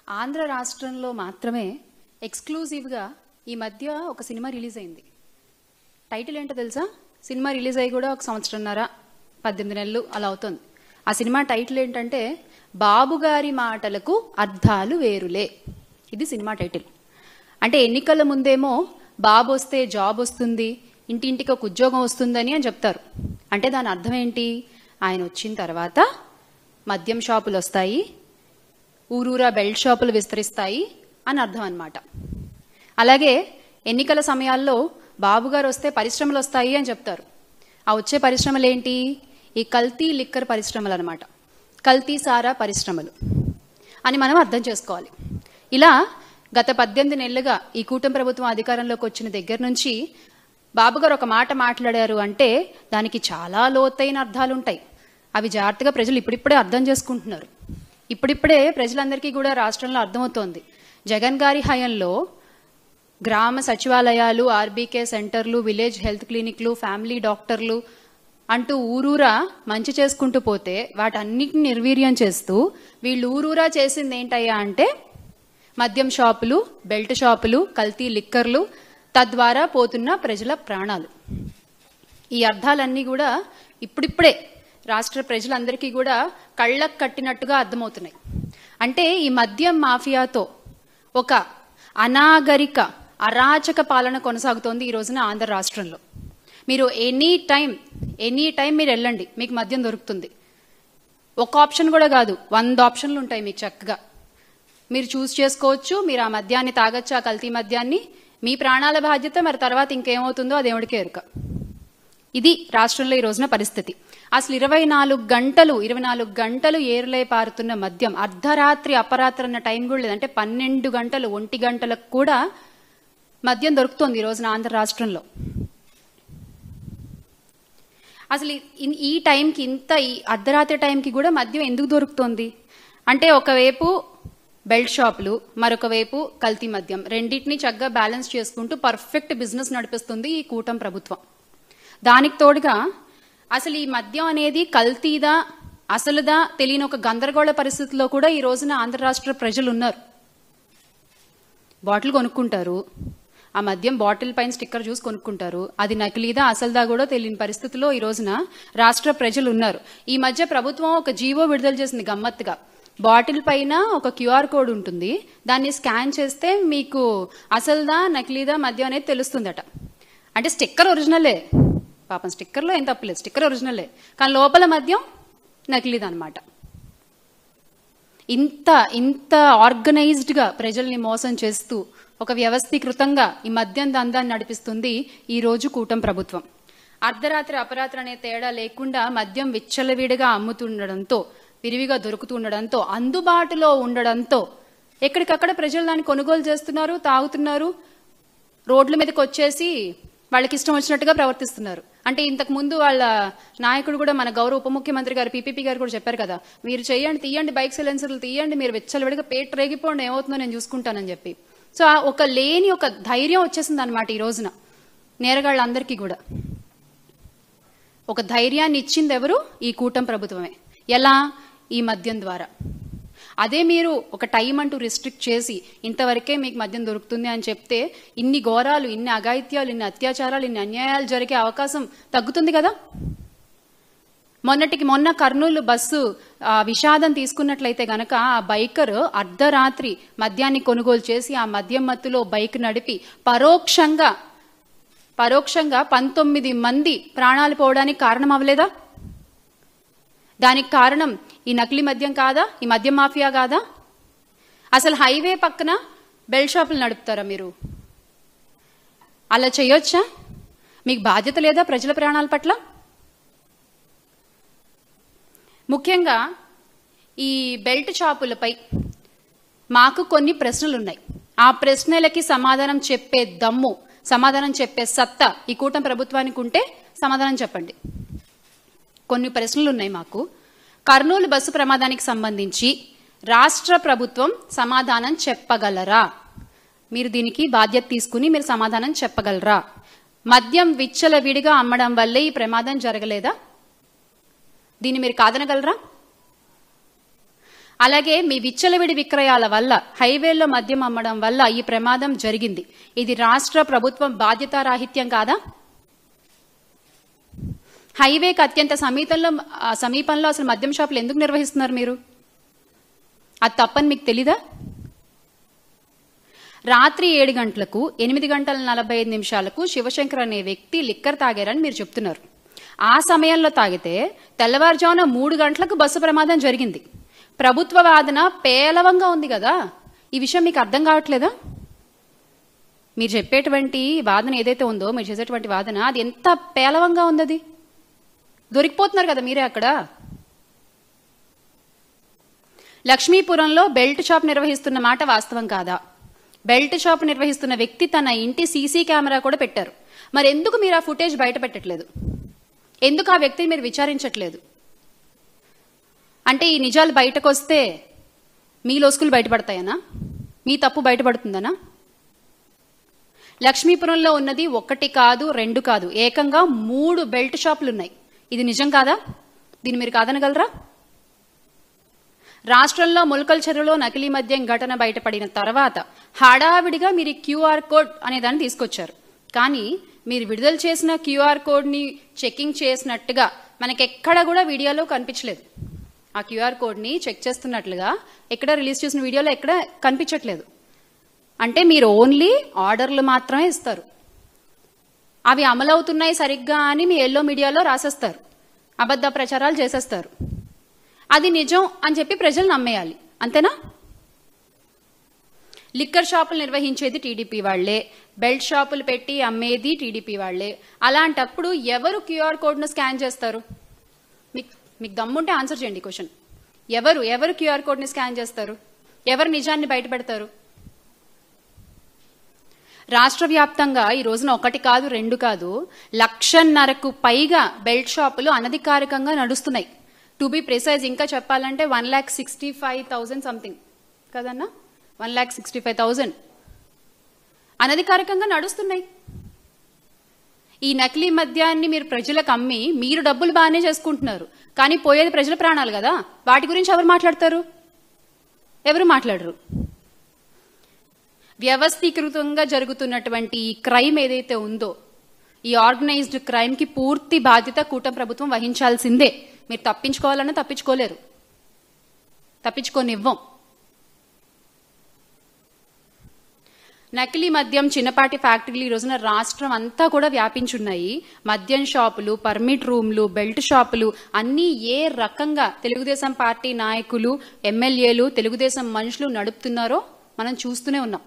ఆంధ్ర రాష్ట్రంలో మాత్రమే ఎక్స్క్లూజివ్గా ఈ మధ్య ఒక సినిమా రిలీజ్ అయింది. టైటిల్ ఏంటో తెలుసా? సినిమా రిలీజ్ అయ్యి కూడా 1 సంవత్సరంన్నర 18 నెలలు అలా అవుతుంది. ఆ సినిమా టైటిల్ ఏంటంటే బాబుగారి మాటలకు అర్థాలు వేరులే. ఇది సినిమా టైటిల్. అంటే ఎన్నికల ముందేమో బాబు వస్తే జాబ్ వస్తుంది, ఇంటింటికి ఒక ఉద్యోగం వస్తుందని అని చెప్తారు. అంటే దాని అర్థం ఏంటి? ఆయన వచ్చిన తర్వాత మద్యం షాపులు వస్తాయి, ఊరూరా బెల్ట్ షాపులు విస్తరిస్తాయి అని అర్థం అన్నమాట. అలాగే ఎన్నికల సమయాల్లో బాబుగారు వస్తే పరిశ్రమలు వస్తాయి అని చెప్తారు. ఆ వచ్చే పరిశ్రమలు ఏంటి? ఈ కల్తీ లిక్కర్ పరిశ్రమలు అనమాట, కల్తీ సారా పరిశ్రమలు అని మనం అర్థం చేసుకోవాలి. ఇలా గత 18 నెలలుగా ఈ కూటమి ప్రభుత్వం అధికారంలోకి వచ్చిన దగ్గర నుంచి బాబుగారు ఒక మాట మాట్లాడారు అంటే దానికి చాలా లోతైన అర్థాలు ఉంటాయి. అవి జాగ్రత్తగా ప్రజలు ఇప్పుడిప్పుడే అర్థం చేసుకుంటున్నారు. ఇప్పుడిప్పుడే ప్రజలందరికీ కూడా రాష్ట్రంలో అర్థమవుతోంది. జగన్ గారి హయాంలో గ్రామ సచివాలయాలు, ఆర్బీకే సెంటర్లు, విలేజ్ హెల్త్ క్లినిక్లు, ఫ్యామిలీ డాక్టర్లు అంటూ ఊరూరా మంచి చేసుకుంటూ పోతే వాటన్నిటిని నిర్వీర్యం చేస్తూ వీళ్ళు ఊరూరా చేసింది ఏంటయ్యా అంటే మద్యం షాపులు, బెల్ట్ షాపులు, కల్తీ లిక్కర్లు, తద్వారా పోతున్న ప్రజల ప్రాణాలు. ఈ అర్థాలన్నీ కూడా ఇప్పుడిప్పుడే రాష్ట్ర ప్రజలందరికీ కూడా కళ్ళకు కట్టినట్టుగా అర్థమవుతున్నాయి. అంటే ఈ మద్యం మాఫియాతో ఒక అనాగరిక అరాచక పాలన కొనసాగుతోంది ఈ రోజున ఆంధ్ర రాష్ట్రంలో. మీరు ఎనీ టైం మీరు వెళ్ళండి, మీకు మద్యం దొరుకుతుంది. ఒక ఆప్షన్ కూడా కాదు, 100 ఆప్షన్లు ఉంటాయి మీకు. చక్కగా మీరు చూస్ చేసుకోవచ్చు. మీరు ఆ మద్యాన్ని తాగొచ్చు, ఆ కల్తీ మద్యాన్ని. మీ ప్రాణాల బాధ్యత. మరి తర్వాత ఇంకేమవుతుందో అది దేవుడికే ఎరుక. ఇది రాష్ట్రంలో ఈ రోజున పరిస్థితి. అసలు 24 గంటలు ఏరులై పారుతున్న మద్యం, అర్ధరాత్రి అపరాత్రి అన్న టైం కూడా లేదంటే 12 గంటలు 1 గంటలకు కూడా మద్యం దొరుకుతుంది ఈ రోజున ఆంధ్ర రాష్ట్రంలో. అసలు ఈ టైంకి ఈ అర్ధరాత్రి టైంకి కూడా మద్యం ఎందుకు దొరుకుతుంది అంటే ఒకవైపు బెల్ట్ షాపులు, మరొక వైపు కల్తీ మద్యం, రెండింటినీ చక్కగా బ్యాలెన్స్ చేసుకుంటూ పర్ఫెక్ట్ బిజినెస్ నడిపిస్తుంది ఈ కూటమి ప్రభుత్వం. దానికి తోడుగా అసలు ఈ మద్యం అనేది కల్తీదా అసలుదా తెలియని ఒక గందరగోళ పరిస్థితిలో కూడా ఈ రోజున ఆంధ్ర రాష్ట్ర ప్రజలు ఉన్నారు. బాటిల్ కొనుక్కుంటారు, ఆ మద్యం బాటిల్ పైన స్టిక్కర్ చూసి కొనుక్కుంటారు. అది నకిలీదా అసలుదా కూడా తెలియని పరిస్థితిలో ఈ రోజున రాష్ట్ర ప్రజలు ఉన్నారు. ఈ మధ్య ప్రభుత్వం ఒక జీవో విడుదల చేసింది గమ్మత్తుగా. బాటిల్ పైన ఒక క్యూఆర్ కోడ్ ఉంటుంది, దాన్ని స్కాన్ చేస్తే మీకు అసలుదా నకిలీదా మద్యం అనేది తెలుస్తుందట. అంటే స్టిక్కర్ ఒరిజినలే, పాపం స్టిక్కర్లో ఏం తప్పలేదు, స్టిక్కర్ ఒరిజినలే, కానీ లోపల మద్యం నకిలీదన్నమాట. ఇంత ఆర్గనైజ్డ్గా ప్రజల్ని మోసం చేస్తూ ఒక వ్యవస్థీకృతంగా ఈ మద్యం దందాన్ని నడిపిస్తుంది ఈ రోజు కూటమి ప్రభుత్వం. అర్ధరాత్రి అపరాత్రి అనే తేడా లేకుండా మద్యం విచ్చలవిడిగా అమ్ముతుండడంతో, విరివిగా దొరుకుతుండడంతో, అందుబాటులో ఉండడంతో ఎక్కడికక్కడ ప్రజలు దాన్ని కొనుగోలు చేస్తున్నారు, తాగుతున్నారు, రోడ్ల మీదకి వచ్చేసి వాళ్ళకి ఇష్టం వచ్చినట్టుగా ప్రవర్తిస్తున్నారు. అంటే ఇంతకు ముందు వాళ్ళ నాయకుడు కూడా, మన గౌరవ ఉప ముఖ్యమంత్రి గారు పీపీపీ గారు కూడా చెప్పారు కదా, మీరు తీయండి బైక్ సైలెన్సర్లు తీయండి, మీరు విచ్చలవిడిగా పేట రేగిపోండి, ఏమవుతుందో నేను చూసుకుంటానని చెప్పి. సో ఒక ధైర్యం వచ్చేసింది అనమాట ఈ రోజున నేరగాళ్ళందరికీ కూడా. ఒక ధైర్యాన్ని ఇచ్చింది ఎవరు? ఈ కూటమి ప్రభుత్వమే. ఎలా? ఈ మద్యం ద్వారా. అదే మీరు ఒక టైం అంటూ రిస్ట్రిక్ట్ చేసి ఇంతవరకే మీకు మద్యం దొరుకుతుంది అని చెప్తే ఇన్ని ఘోరాలు, ఇన్ని అఘాయిత్యాలు, ఇన్ని అత్యాచారాలు, ఇన్ని అన్యాయాలు జరిగే అవకాశం తగ్గుతుంది కదా. మొన్న కర్నూలు బస్సు విషాదం తీసుకున్నట్లయితే గనక ఆ బైకర్ అర్ధరాత్రి మద్యాన్ని కొనుగోలు చేసి ఆ మద్యం మత్తులో బైక్ నడిపి పరోక్షంగా 19 మంది ప్రాణాలు పోవడానికి కారణం అవ్వలేదా? దానికి కారణం ఈ నకిలీ మద్యం కాదా? ఈ మద్యం మాఫియా కాదా? అసలు హైవే పక్కన బెల్ట్ షాపులు నడుపుతారా మీరు? అలా చేయొచ్చా? మీకు బాధ్యత లేదా ప్రజల ప్రాణాల పట్ల? ముఖ్యంగా ఈ బెల్ట్ షాపులపై మాకు కొన్ని ప్రశ్నలు ఉన్నాయి. ఆ ప్రశ్నలకి సమాధానం చెప్పే దమ్ము, సమాధానం చెప్పే సత్తా ఈ కూటమి ప్రభుత్వానికి ఉంటే సమాధానం చెప్పండి. కొన్ని ప్రశ్నలు ఉన్నాయి మాకు. కర్నూలు బస్సు ప్రమాదానికి సంబంధించి రాష్ట్ర ప్రభుత్వం సమాధానం చెప్పగలరా? మీరు దీనికి బాధ్యత తీసుకుని మీరు సమాధానం చెప్పగలరా? మద్యం విచ్చలవిడిగా అమ్మడం వల్లే ఈ ప్రమాదం జరగలేదా? దీన్ని మీరు కాదనగలరా? అలాగే మీ విచ్చలవిడి విక్రయాల వల్ల, హైవేల్లో మద్యం అమ్మడం వల్ల ఈ ప్రమాదం జరిగింది. ఇది రాష్ట్ర ప్రభుత్వం బాధ్యతారాహిత్యం కాదా? హైవేకి అత్యంత సమీపంలో అసలు మద్యం షాపులు ఎందుకు నిర్వహిస్తున్నారు మీరు? అది తప్పని మీకు తెలీదా? రాత్రి 7 గంటలకు 8:45 శివశంకర్ అనే వ్యక్తి లిక్కర్ తాగారని మీరు చెప్తున్నారు. ఆ సమయంలో తాగితే తెల్లవారుజామున 3 గంటలకు బస్సు ప్రమాదం జరిగింది. ప్రభుత్వ వాదన పేలవంగా ఉంది కదా, ఈ విషయం మీకు అర్థం కావట్లేదా? మీరు చెప్పేటువంటి వాదన ఏదైతే ఉందో, మీరు చేసేటువంటి వాదన, అది ఎంత పేలవంగా ఉంది. అది దొరికిపోతున్నారు కదా మీరే అక్కడ. లక్ష్మీపురంలో బెల్ట్ షాప్ నిర్వహిస్తున్న మాట వాస్తవం కాదా? బెల్ట్ షాప్ నిర్వహిస్తున్న వ్యక్తి తన ఇంటి సీసీ కెమెరా కూడా పెట్టారు. మరి ఎందుకు మీరు ఆ ఫుటేజ్ బయట పెట్టట్లేదు? ఎందుకు ఆ వ్యక్తిని మీరు విచారించట్లేదు? అంటే ఈ నిజాలు బయటకు వస్తే మీ లోసుకులు బయటపడతాయనా? మీ తప్పు బయటపడుతుందనా? లక్ష్మీపురంలో ఉన్నది 1 కాదు 2 కాదు, ఏకంగా 3 బెల్ట్ షాపులు ఉన్నాయి. ఇది నిజం కాదా? దీన్ని మీరు కాదనగలరా? రాష్ట్రంలో ములకల్ చెరువులో నకిలీ మద్యం ఘటన బయటపడిన తర్వాత హడావిడిగా మీరు క్యూఆర్ కోడ్ అనే దాన్ని తీసుకొచ్చారు. కానీ మీరు విడుదల చేసిన క్యూఆర్ కోడ్ని చెకింగ్ చేసినట్టుగా మనకెక్కడ కూడా వీడియోలో కనిపించలేదు. ఆ క్యూఆర్ కోడ్ని చెక్ చేస్తున్నట్లుగా ఎక్కడ రిలీజ్ చేసిన వీడియోలో ఎక్కడ కనిపించట్లేదు. అంటే మీరు ఓన్లీ ఆర్డర్లు మాత్రమే ఇస్తారు. అవి అమలవుతున్నాయి సరిగ్గా అని మీ ఎల్లో మీడియాలో రాసేస్తారు, అబద్ధ ప్రచారాలు చేసేస్తారు. అది నిజం అని చెప్పి ప్రజలు నమ్మేయాలి, అంతేనా? లిక్కర్ షాపులు నిర్వహించేది టీడీపీ వాళ్లే, బెల్ట్ షాపులు పెట్టి అమ్మేది టీడీపీ వాళ్లే. అలాంటప్పుడు ఎవరు క్యూఆర్ కోడ్ను స్కాన్ చేస్తారు? మీకు దమ్ముంటే ఆన్సర్ చేయండి క్వశ్చన్. ఎవరు క్యూఆర్ కోడ్ని స్కాన్ చేస్తారు? ఎవరు నిజాన్ని బయటపెడతారు? రాష్ట్ర వ్యాప్తంగా ఈ రోజున 1 కాదు 2 కాదు, 1,50,000కు పైగా బెల్ట్ షాపులు అనధికారికంగా నడుస్తున్నాయి. టు బి ప్రిసైజ్, ఇంకా చెప్పాలంటే 1,65,000 సంథింగ్ కదన్నా, 1,65,000 అనధికారికంగా నడుస్తున్నాయి. ఈ నకిలీ మద్యాన్ని మీరు ప్రజలకు అమ్మి మీరు డబ్బులు బాగానే చేసుకుంటున్నారు, కానీ పోయేది ప్రజల ప్రాణాలు కదా. వాటి గురించి ఎవరు మాట్లాడతారు? ఎవరు మాట్లాడరు. వ్యవస్థీకృతంగా జరుగుతున్నటువంటి ఈ క్రైమ్ ఏదైతే ఉందో, ఈ ఆర్గనైజ్డ్ క్రైమ్ కి పూర్తి బాధ్యత కూటమి ప్రభుత్వం వహించాల్సిందే. మీరు తప్పించుకోవాలన్నా తప్పించుకోలేరు, తప్పించుకోనివ్వం. నకిలీ మద్యం చిన్నపాటి ఫ్యాక్టరీలు ఈ రోజున రాష్ట్రం అంతా కూడా వ్యాపించున్నాయి. మద్యం షాపులు, పర్మిట్ రూమ్లు, బెల్ట్ షాపులు అన్నీ ఏ రకంగా తెలుగుదేశం పార్టీ నాయకులు, ఎమ్మెల్యేలు, తెలుగుదేశం మనుషులు నడుపుతున్నారో మనం చూస్తూనే ఉన్నాం.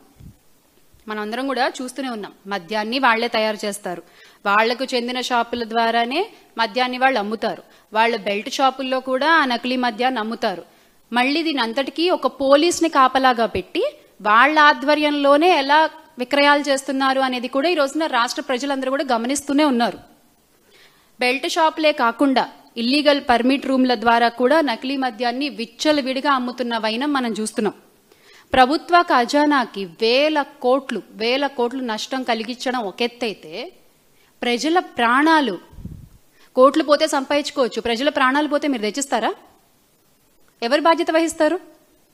మనందరం కూడా చూస్తూనే ఉన్నాం. మద్యాన్ని వాళ్లే తయారు చేస్తారు, వాళ్లకు చెందిన షాపుల ద్వారానే మద్యాన్ని వాళ్ళు అమ్ముతారు. వాళ్ళ బెల్ట్ షాపుల్లో కూడా ఆ నకిలీ మద్యాన్ని అమ్ముతారు. మళ్ళీ దీని అంతటికీ ఒక పోలీస్ని కాపలాగా పెట్టి వాళ్ళ ఆధ్వర్యంలోనే ఎలా విక్రయాలు చేస్తున్నారు అనేది కూడా ఈ రోజున రాష్ట్ర ప్రజలందరూ కూడా గమనిస్తూనే ఉన్నారు. బెల్ట్ షాపులే కాకుండా ఇల్లీగల్ పర్మిట్ రూమ్ల ద్వారా కూడా నకిలీ మద్యాన్ని విచ్చలవిడిగా అమ్ముతున్న వైనం మనం చూస్తున్నాం. ప్రభుత్వ ఖజానాకి వేల కోట్లు నష్టం కలిగించడం ఒక ఎత్తైతే, ప్రజల ప్రాణాలు, కోట్లు పోతే సంపాదించుకోవచ్చు, ప్రజల ప్రాణాలు పోతే మీరు తెచ్చిస్తారా? ఎవరు బాధ్యత వహిస్తారు?